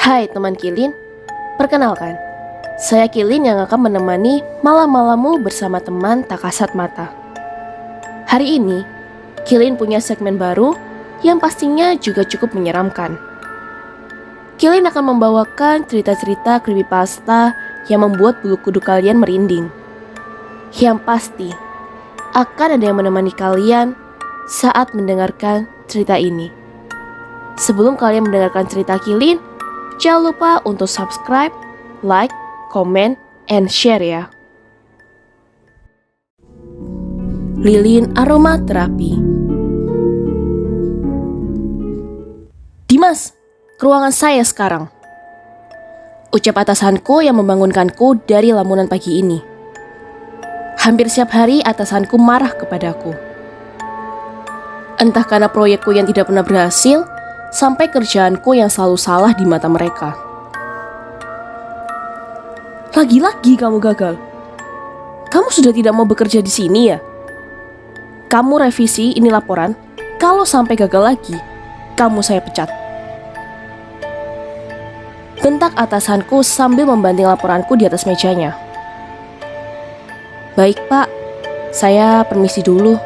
Hai teman Kilin, perkenalkan, saya Kilin yang akan menemani malam-malammu bersama teman tak kasat mata. Hari ini, Kilin punya segmen baru yang pastinya juga cukup menyeramkan. Kilin akan membawakan cerita-cerita creepypasta yang membuat bulu kuduk kalian merinding. Yang pasti, akan ada yang menemani kalian saat mendengarkan cerita ini. Sebelum kalian mendengarkan cerita Kilin, jangan lupa untuk subscribe, like, comment, and share ya. Lilin Aromaterapi. Dimas, ke ruangan saya sekarang. Ucap atasanku yang membangunkanku dari lamunan pagi ini. Hampir setiap hari atasanku marah kepadaku. Entah karena proyekku yang tidak pernah berhasil, sampai kerjaanku yang selalu salah di mata mereka. Lagi-lagi kamu gagal. Kamu sudah tidak mau bekerja di sini ya? Kamu revisi ini laporan. Kalau sampai gagal lagi, kamu saya pecat. Bentak atasanku sambil membanting laporanku di atas mejanya. Baik pak, saya permisi dulu.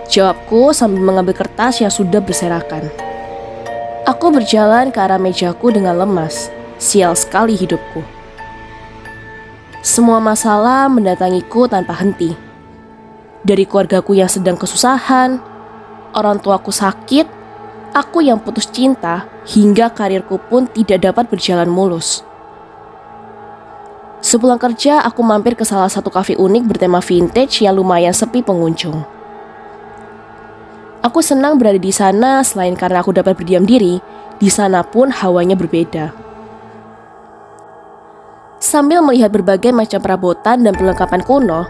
Jawabku sambil mengambil kertas yang sudah berserakan. Aku berjalan ke arah mejaku dengan lemas. Sial sekali hidupku. Semua masalah mendatangiku tanpa henti. Dari keluargaku yang sedang kesusahan, orang tuaku sakit, aku yang putus cinta, hingga karirku pun tidak dapat berjalan mulus. Sepulang kerja, aku mampir ke salah satu kafe unik bertema vintage yang lumayan sepi pengunjung. Aku senang berada di sana selain karena aku dapat berdiam diri, di sana pun hawanya berbeda. Sambil melihat berbagai macam perabotan dan perlengkapan kuno,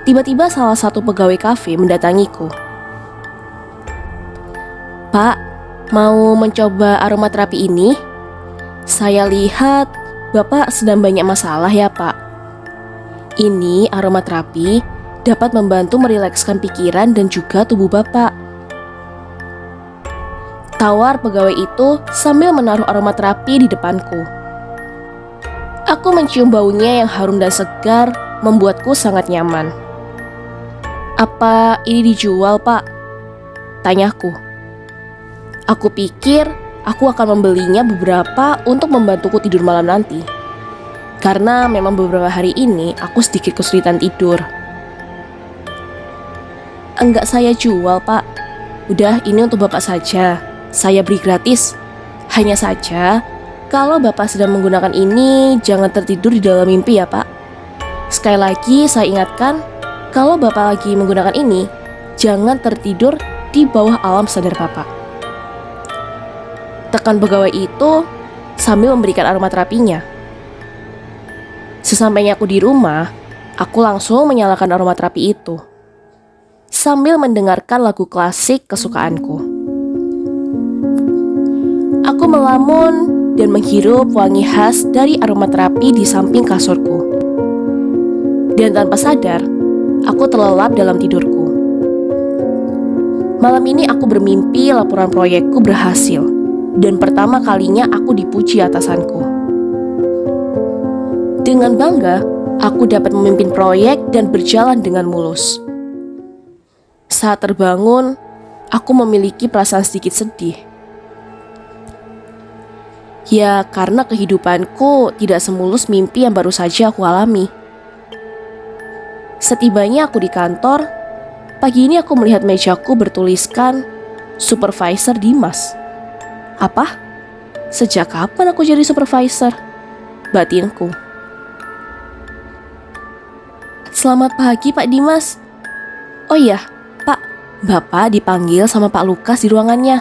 tiba-tiba salah satu pegawai kafe mendatangiku. Pak, mau mencoba aromaterapi ini? Saya lihat Bapak sedang banyak masalah ya Pak. Ini aromaterapi dapat membantu merilekskan pikiran dan juga tubuh Bapak. Tawar pegawai itu sambil menaruh aromaterapi di depanku. Aku mencium baunya yang harum dan segar, membuatku sangat nyaman. Apa ini dijual, Pak? Tanyaku. Aku pikir aku akan membelinya beberapa untuk membantuku tidur malam nanti. Karena memang beberapa hari ini aku sedikit kesulitan tidur. Enggak saya jual, Pak. Udah, ini untuk Bapak saja. Saya beri gratis. Hanya saja, kalau Bapak sedang menggunakan ini, jangan tertidur di dalam mimpi ya Pak. Sekali lagi saya ingatkan, kalau Bapak lagi menggunakan ini, jangan tertidur di bawah alam sadar Bapak. Tekan pegawai itu sambil memberikan aromaterapinya. Sesampainya aku di rumah, aku langsung menyalakan aromaterapi itu, sambil mendengarkan lagu klasik kesukaanku. Aku melamun dan menghirup wangi khas dari aromaterapi di samping kasurku. Dan tanpa sadar, aku terlelap dalam tidurku. Malam ini aku bermimpi laporan proyekku berhasil. Dan pertama kalinya aku dipuji atasanku. Dengan bangga, aku dapat memimpin proyek dan berjalan dengan mulus. Saat terbangun, aku memiliki perasaan sedikit sedih. Ya, karena kehidupanku tidak semulus mimpi yang baru saja aku alami. Setibanya aku di kantor, pagi ini aku melihat mejaku bertuliskan Supervisor Dimas. Apa? Sejak kapan aku jadi supervisor? Batinku. Selamat pagi Pak Dimas. Oh iya, Pak, Bapak dipanggil sama Pak Lukas di ruangannya.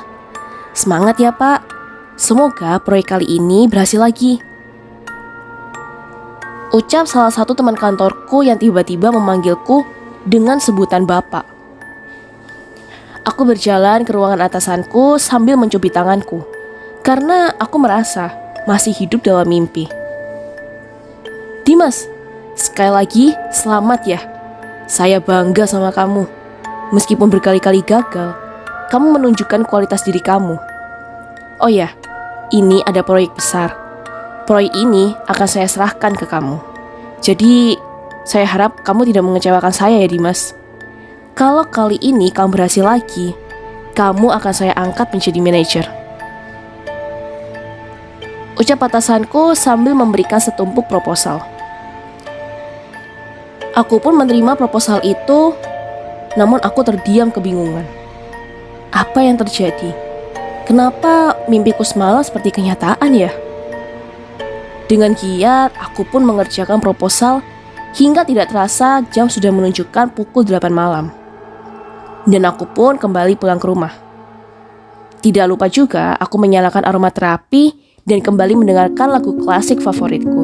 Semangat ya Pak. Semoga proyek kali ini berhasil lagi. Ucap salah satu teman kantorku yang tiba-tiba memanggilku dengan sebutan Bapak. Aku berjalan ke ruangan atasanku sambil mencubit tanganku, karena aku merasa masih hidup dalam mimpi. Dimas, sekali lagi selamat ya. Saya bangga sama kamu. Meskipun berkali-kali gagal, kamu menunjukkan kualitas diri kamu. Oh ya, ini ada proyek besar. Proyek ini akan saya serahkan ke kamu. Jadi, saya harap kamu tidak mengecewakan saya ya Dimas. Kalau kali ini kamu berhasil lagi, kamu akan saya angkat menjadi manajer. Ucap atasanku sambil memberikan setumpuk proposal. Aku pun menerima proposal itu, namun aku terdiam kebingungan. Apa yang terjadi? Kenapa mimpiku semalam seperti kenyataan ya? Dengan giat, aku pun mengerjakan proposal hingga tidak terasa jam sudah menunjukkan pukul 8 malam. Dan aku pun kembali pulang ke rumah. Tidak lupa juga aku menyalakan aromaterapi dan kembali mendengarkan lagu klasik favoritku.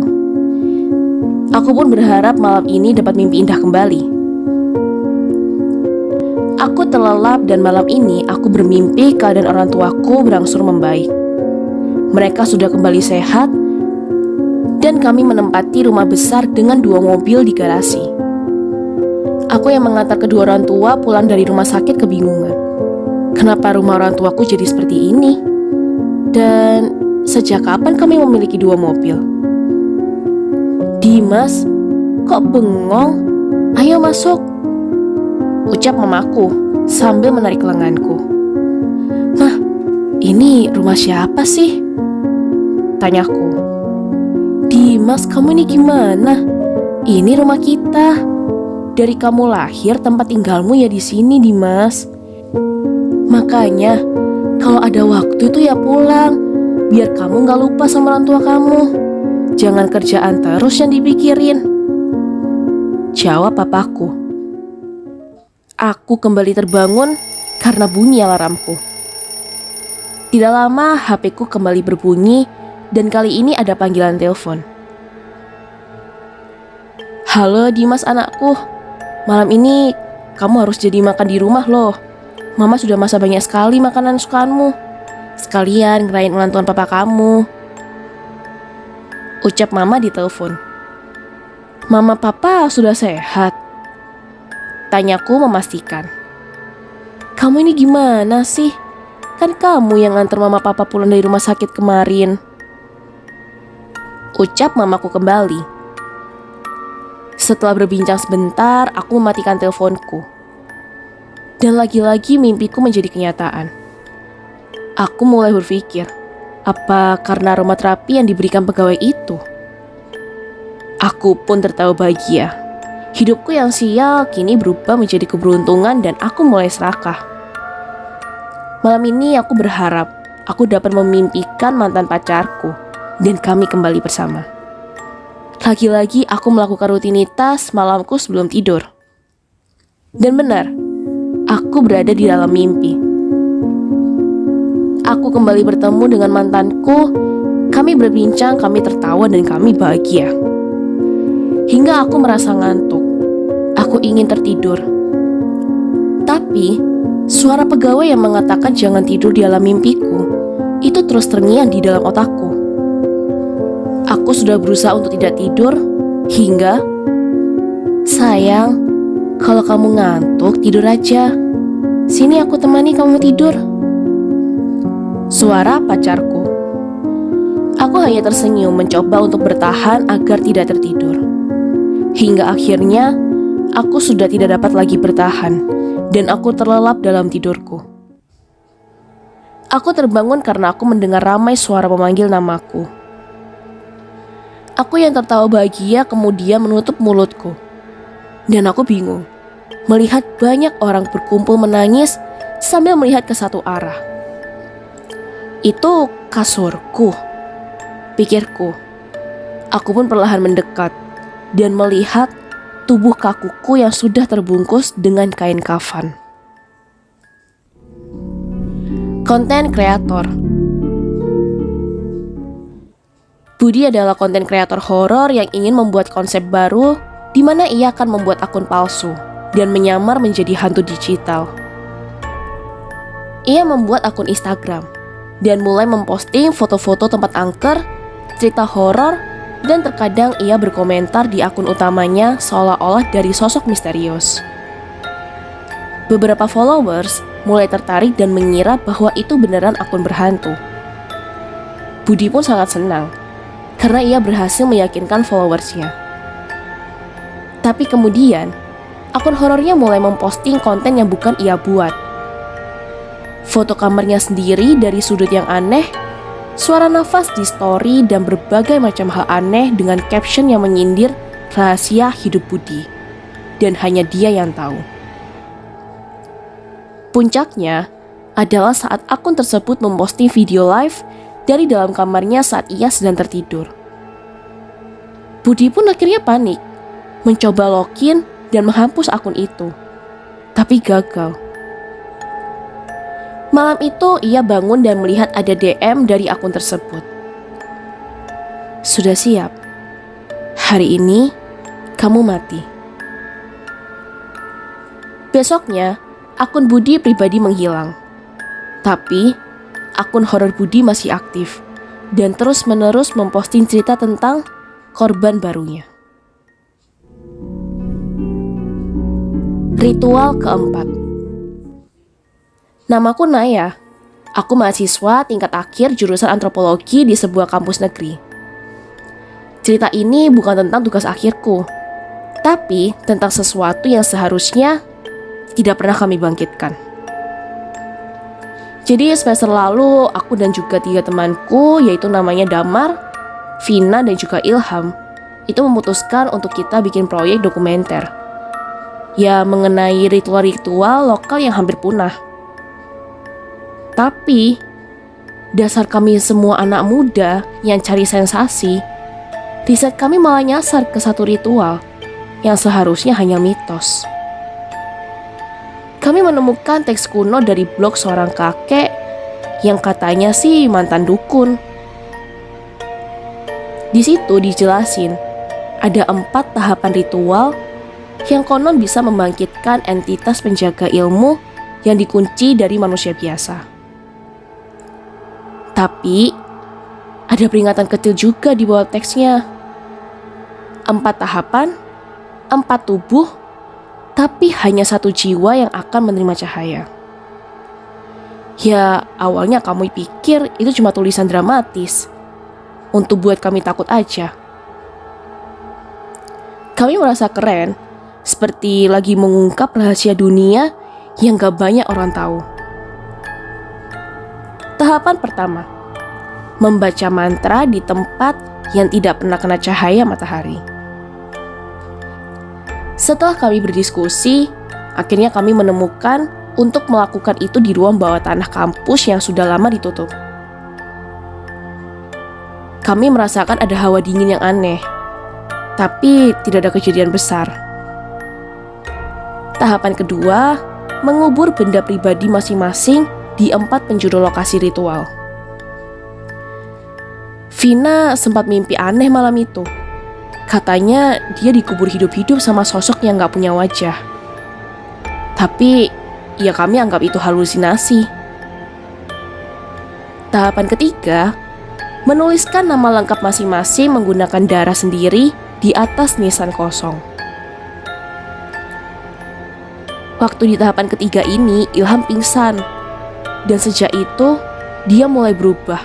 Aku pun berharap malam ini dapat mimpi indah kembali. Aku terlelap dan malam ini aku bermimpi keadaan orang tuaku berangsur membaik. Mereka sudah kembali sehat dan kami menempati rumah besar dengan 2 mobil di garasi. Aku yang mengantar kedua orang tua pulang dari rumah sakit kebingungan. Kenapa rumah orang tuaku jadi seperti ini? Dan sejak kapan kami memiliki 2 mobil? Dimas, kok bengong? Ayo masuk, ucap mamaku sambil menarik lenganku. Mah, ini rumah siapa sih? Tanyaku. Dimas, kamu ini gimana? Ini rumah kita. Dari kamu lahir tempat tinggalmu ya di sini, Dimas. Makanya, kalau ada waktu itu ya pulang, biar kamu gak lupa sama orang tua kamu. Jangan kerjaan terus yang dipikirin, jawab papaku. Aku kembali terbangun karena bunyi alarmku. Tidak lama HP-ku kembali berbunyi dan kali ini ada panggilan telepon. Halo Dimas anakku, malam ini kamu harus jadi makan di rumah loh. Mama sudah masak banyak sekali makanan sukaanmu. Sekalian ngerayain ulang tahun papa kamu, ucap mama di telepon. Mama papa sudah sehat? Tanyaku memastikan. Kamu ini gimana sih? Kan kamu yang nganter mama papa pulang dari rumah sakit kemarin, ucap mamaku kembali. Setelah berbincang sebentar, aku mematikan teleponku. Dan lagi-lagi mimpiku menjadi kenyataan. Aku mulai berpikir, apa karena aromaterapi yang diberikan pegawai itu? Aku pun tertawa bahagia. Hidupku yang sial kini berubah menjadi keberuntungan dan aku mulai serakah. Malam ini aku berharap aku dapat memimpikan mantan pacarku dan kami kembali bersama. Lagi-lagi aku melakukan rutinitas malamku sebelum tidur. Dan benar, aku berada di dalam mimpi. Aku kembali bertemu dengan mantanku. Kami berbincang, kami tertawa dan kami bahagia. Hingga aku merasa ngantuk. Aku ingin tertidur. Tapi, suara pegawai yang mengatakan jangan tidur di alam mimpiku itu terus terngiang di dalam otakku. Aku sudah berusaha untuk tidak tidur hingga, sayang, kalau kamu ngantuk tidur aja. Sini aku temani kamu tidur. Suara pacarku. Aku hanya tersenyum mencoba untuk bertahan agar tidak tertidur. Hingga akhirnya aku sudah tidak dapat lagi bertahan dan aku terlelap dalam tidurku. Aku terbangun karena aku mendengar ramai suara memanggil namaku. Aku yang tertawa bahagia kemudian menutup mulutku. Dan aku bingung melihat banyak orang berkumpul menangis sambil melihat ke satu arah. Itu kasurku, pikirku. Aku pun perlahan mendekat dan melihat tubuh kakuku yang sudah terbungkus dengan kain kafan. Konten kreator. Budi adalah konten kreator horor yang ingin membuat konsep baru di mana ia akan membuat akun palsu dan menyamar menjadi hantu digital. Ia membuat akun Instagram dan mulai memposting foto-foto tempat angker, cerita horor, dan terkadang ia berkomentar di akun utamanya seolah-olah dari sosok misterius. Beberapa followers mulai tertarik dan mengira bahwa itu beneran akun berhantu. Budi pun sangat senang karena ia berhasil meyakinkan followersnya. Tapi kemudian, akun horornya mulai memposting konten yang bukan ia buat. Foto kamarnya sendiri dari sudut yang aneh, suara nafas di story, dan berbagai macam hal aneh dengan caption yang menyindir rahasia hidup Budi. Dan hanya dia yang tahu. Puncaknya adalah saat akun tersebut memposting video live dari dalam kamarnya saat ia sedang tertidur. Budi pun akhirnya panik, mencoba login dan menghapus akun itu. Tapi gagal. Malam itu ia bangun dan melihat ada DM dari akun tersebut. Sudah siap? Hari ini kamu mati. Besoknya, akun Budi pribadi menghilang. Tapi, akun horor Budi masih aktif dan terus-menerus memposting cerita tentang korban barunya. Ritual keempat. Namaku Naya. Aku mahasiswa tingkat akhir jurusan antropologi di sebuah kampus negeri. Cerita ini bukan tentang tugas akhirku, tapi tentang sesuatu yang seharusnya tidak pernah kami bangkitkan. Jadi semester lalu, aku dan juga 3 temanku, yaitu namanya Damar, Vina, dan juga Ilham, itu memutuskan untuk kita bikin proyek dokumenter. Ya, mengenai ritual-ritual lokal yang hampir punah. Tapi, dasar kami semua anak muda yang cari sensasi, riset kami malah nyasar ke satu ritual yang seharusnya hanya mitos. Kami menemukan teks kuno dari blog seorang kakek yang katanya sih mantan dukun. Di situ dijelasin ada 4 tahapan ritual yang konon bisa membangkitkan entitas penjaga ilmu yang dikunci dari manusia biasa. Tapi ada peringatan kecil juga di bawah teksnya. 4 tahapan, 4 tubuh, tapi hanya 1 jiwa yang akan menerima cahaya. Ya, awalnya kami pikir itu cuma tulisan dramatis untuk buat kami takut aja. Kami merasa keren, seperti lagi mengungkap rahasia dunia yang gak banyak orang tahu. Tahapan pertama, membaca mantra di tempat yang tidak pernah kena cahaya matahari. Setelah kami berdiskusi, akhirnya kami menemukan untuk melakukan itu di ruang bawah tanah kampus yang sudah lama ditutup. Kami merasakan ada hawa dingin yang aneh, tapi tidak ada kejadian besar. Tahapan kedua, mengubur benda pribadi masing-masing di 4 penjuru lokasi ritual. Vina sempat mimpi aneh malam itu. Katanya dia dikubur hidup-hidup sama sosok yang gak punya wajah. Tapi ya kami anggap itu halusinasi. Tahapan ketiga, menuliskan nama lengkap masing-masing menggunakan darah sendiri di atas nisan kosong. Waktu di tahapan ketiga ini, Ilham pingsan. Dan sejak itu, dia mulai berubah.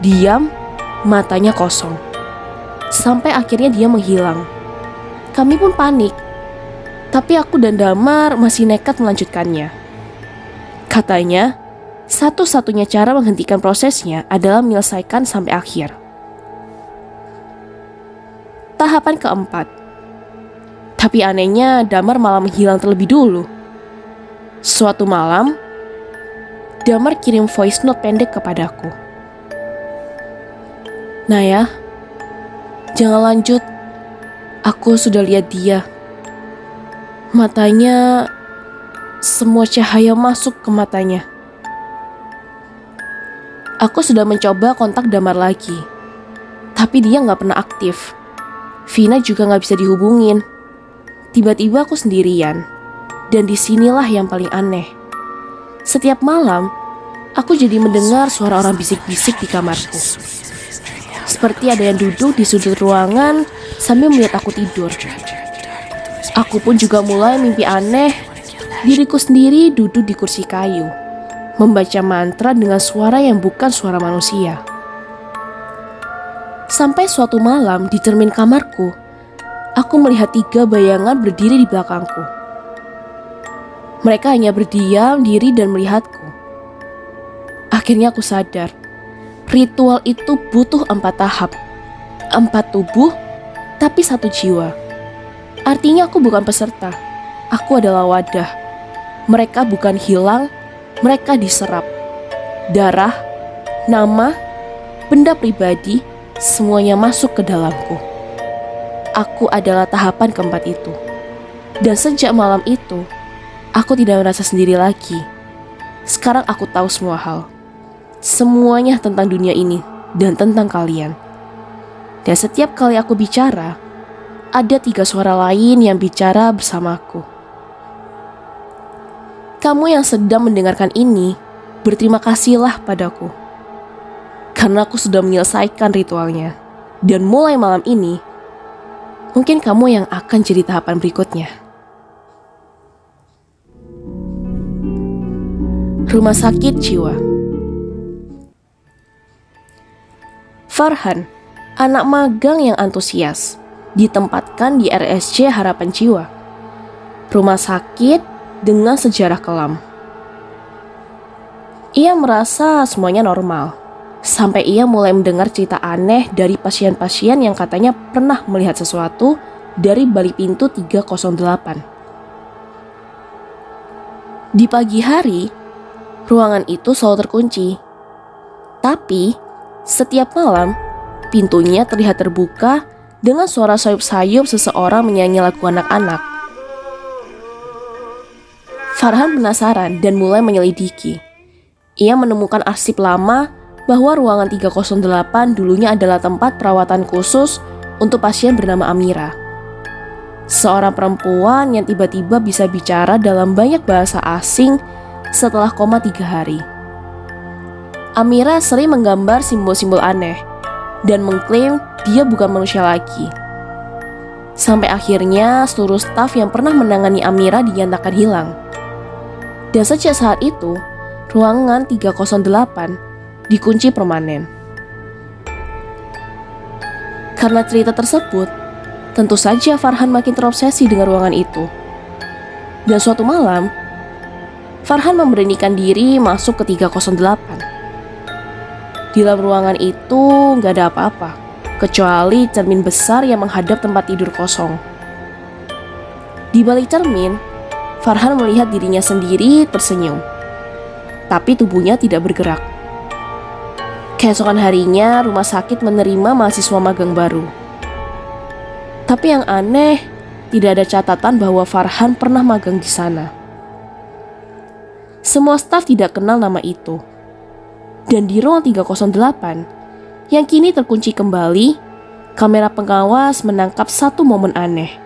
Diam, matanya kosong. Sampai akhirnya dia menghilang. Kami pun panik. Tapi aku dan Damar masih nekat melanjutkannya. Katanya, satu-satunya cara menghentikan prosesnya adalah menyelesaikan sampai akhir. Tahapan keempat. Tapi anehnya Damar malah menghilang terlebih dulu. Suatu malam, Damar kirim voice note pendek kepadaku. Naya, jangan lanjut. Aku sudah lihat dia. Matanya, semua cahaya masuk ke matanya. Aku sudah mencoba kontak Damar lagi, tapi dia gak pernah aktif. Vina juga gak bisa dihubungin. Tiba-tiba aku sendirian. Dan disinilah yang paling aneh. Setiap malam, aku jadi mendengar suara orang bisik-bisik di kamarku. Seperti ada yang duduk di sudut ruangan sambil melihat aku tidur. Aku pun juga mulai mimpi aneh. Diriku sendiri duduk di kursi kayu, membaca mantra dengan suara yang bukan suara manusia. Sampai suatu malam di cermin kamarku, aku melihat 3 bayangan berdiri di belakangku. Mereka hanya berdiam diri dan melihatku. Akhirnya aku sadar, ritual itu butuh 4 tahap. 4 tubuh, tapi 1 jiwa. Artinya aku bukan peserta, aku adalah wadah. Mereka bukan hilang, mereka diserap. Darah, nama, benda pribadi, semuanya masuk ke dalamku. Aku adalah tahapan keempat itu. Dan sejak malam itu, aku tidak merasa sendiri lagi. Sekarang aku tahu semua hal. Semuanya tentang dunia ini dan tentang kalian. Dan setiap kali aku bicara, ada 3 suara lain yang bicara bersamaku. Kamu yang sedang mendengarkan ini, berterima kasihlah padaku. Karena aku sudah menyelesaikan ritualnya. Dan mulai malam ini, mungkin kamu yang akan jadi tahapan berikutnya. Rumah sakit jiwa. Farhan, anak magang yang antusias, ditempatkan di RSJ Harapan Jiwa, rumah sakit dengan sejarah kelam. Ia merasa semuanya normal, sampai ia mulai mendengar cerita aneh dari pasien-pasien yang katanya pernah melihat sesuatu dari balik pintu 308. Di pagi hari, ruangan itu selalu terkunci. Tapi, setiap malam, pintunya terlihat terbuka dengan suara sayup-sayup seseorang menyanyi lagu anak-anak. Farhan penasaran dan mulai menyelidiki. Ia menemukan arsip lama bahwa ruangan 308 dulunya adalah tempat perawatan khusus untuk pasien bernama Amira. Seorang perempuan yang tiba-tiba bisa bicara dalam banyak bahasa asing setelah koma 3 hari. Amira sering menggambar simbol-simbol aneh dan mengklaim dia bukan manusia lagi. Sampai akhirnya seluruh staf yang pernah menangani Amira dinyatakan hilang. Dan sejak saat itu, ruangan 308 dikunci permanen. Karena cerita tersebut, tentu saja Farhan makin terobsesi dengan ruangan itu. Dan suatu malam, Farhan memberanikan diri masuk ke 308. Di dalam ruangan itu gak ada apa-apa, kecuali cermin besar yang menghadap tempat tidur kosong. Di balik cermin, Farhan melihat dirinya sendiri tersenyum, tapi tubuhnya tidak bergerak. Keesokan harinya, rumah sakit menerima mahasiswa magang baru. Tapi yang aneh, tidak ada catatan bahwa Farhan pernah magang di sana. Semua staf tidak kenal nama itu. Dan di ruang 308, yang kini terkunci kembali, kamera pengawas menangkap satu momen aneh.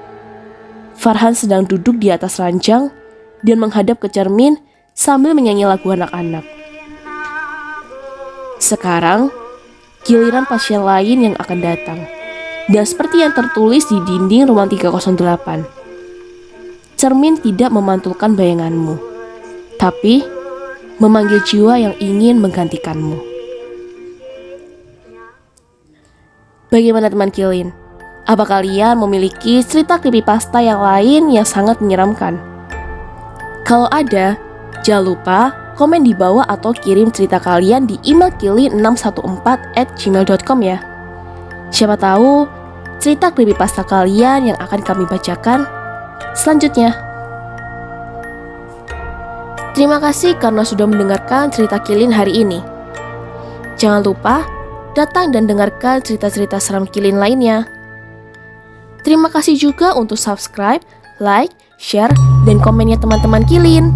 Farhan sedang duduk di atas ranjang dan menghadap ke cermin sambil menyanyi lagu anak-anak. Sekarang, giliran pasien lain yang akan datang. Dan seperti yang tertulis di dinding ruang 308, cermin tidak memantulkan bayanganmu, tapi memanggil jiwa yang ingin menggantikanmu. Bagaimana teman Kilin? Apa kalian memiliki cerita creepypasta yang lain yang sangat menyeramkan? Kalau ada, jangan lupa komen di bawah atau kirim cerita kalian di email kilin614@gmail.com ya. Siapa tahu cerita creepypasta kalian yang akan kami bacakan selanjutnya. Terima kasih karena sudah mendengarkan cerita Kilin hari ini. Jangan lupa datang dan dengarkan cerita-cerita seram Kilin lainnya. Terima kasih juga untuk subscribe, like, share, dan komennya teman-teman Kilin.